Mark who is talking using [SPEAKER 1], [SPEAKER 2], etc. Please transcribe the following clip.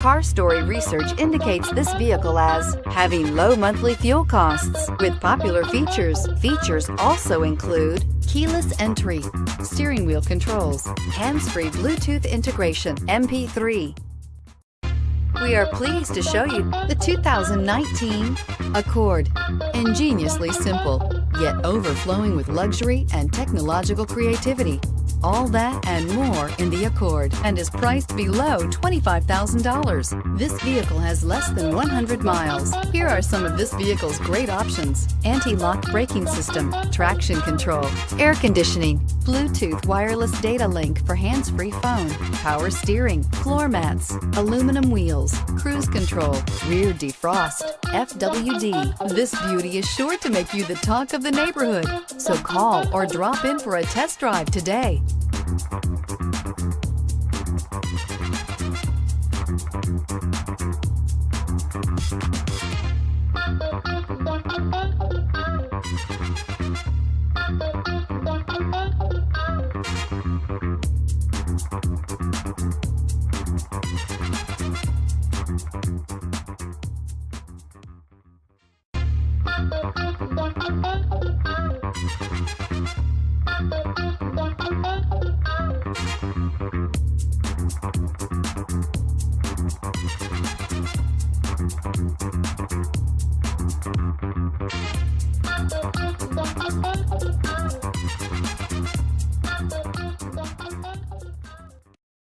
[SPEAKER 1] Car Story research indicates this vehicle as having low monthly fuel costs. With popular features, also include keyless entry, steering wheel controls, hands-free Bluetooth integration, MP3. We are pleased to show you the 2019 Accord. Ingeniously simple, yet overflowing with luxury and technological creativity. All that and more in the Accord, and is priced below $25,000. This vehicle has less than 100 miles. Here are some of this vehicle's great options: anti-lock braking system, traction control, air conditioning, Bluetooth wireless data link for hands-free phone, power steering, floor mats, aluminum wheels, cruise control, rear defrost, FWD. This beauty is sure to make you the talk of the neighborhood. So call or drop in for a test drive today.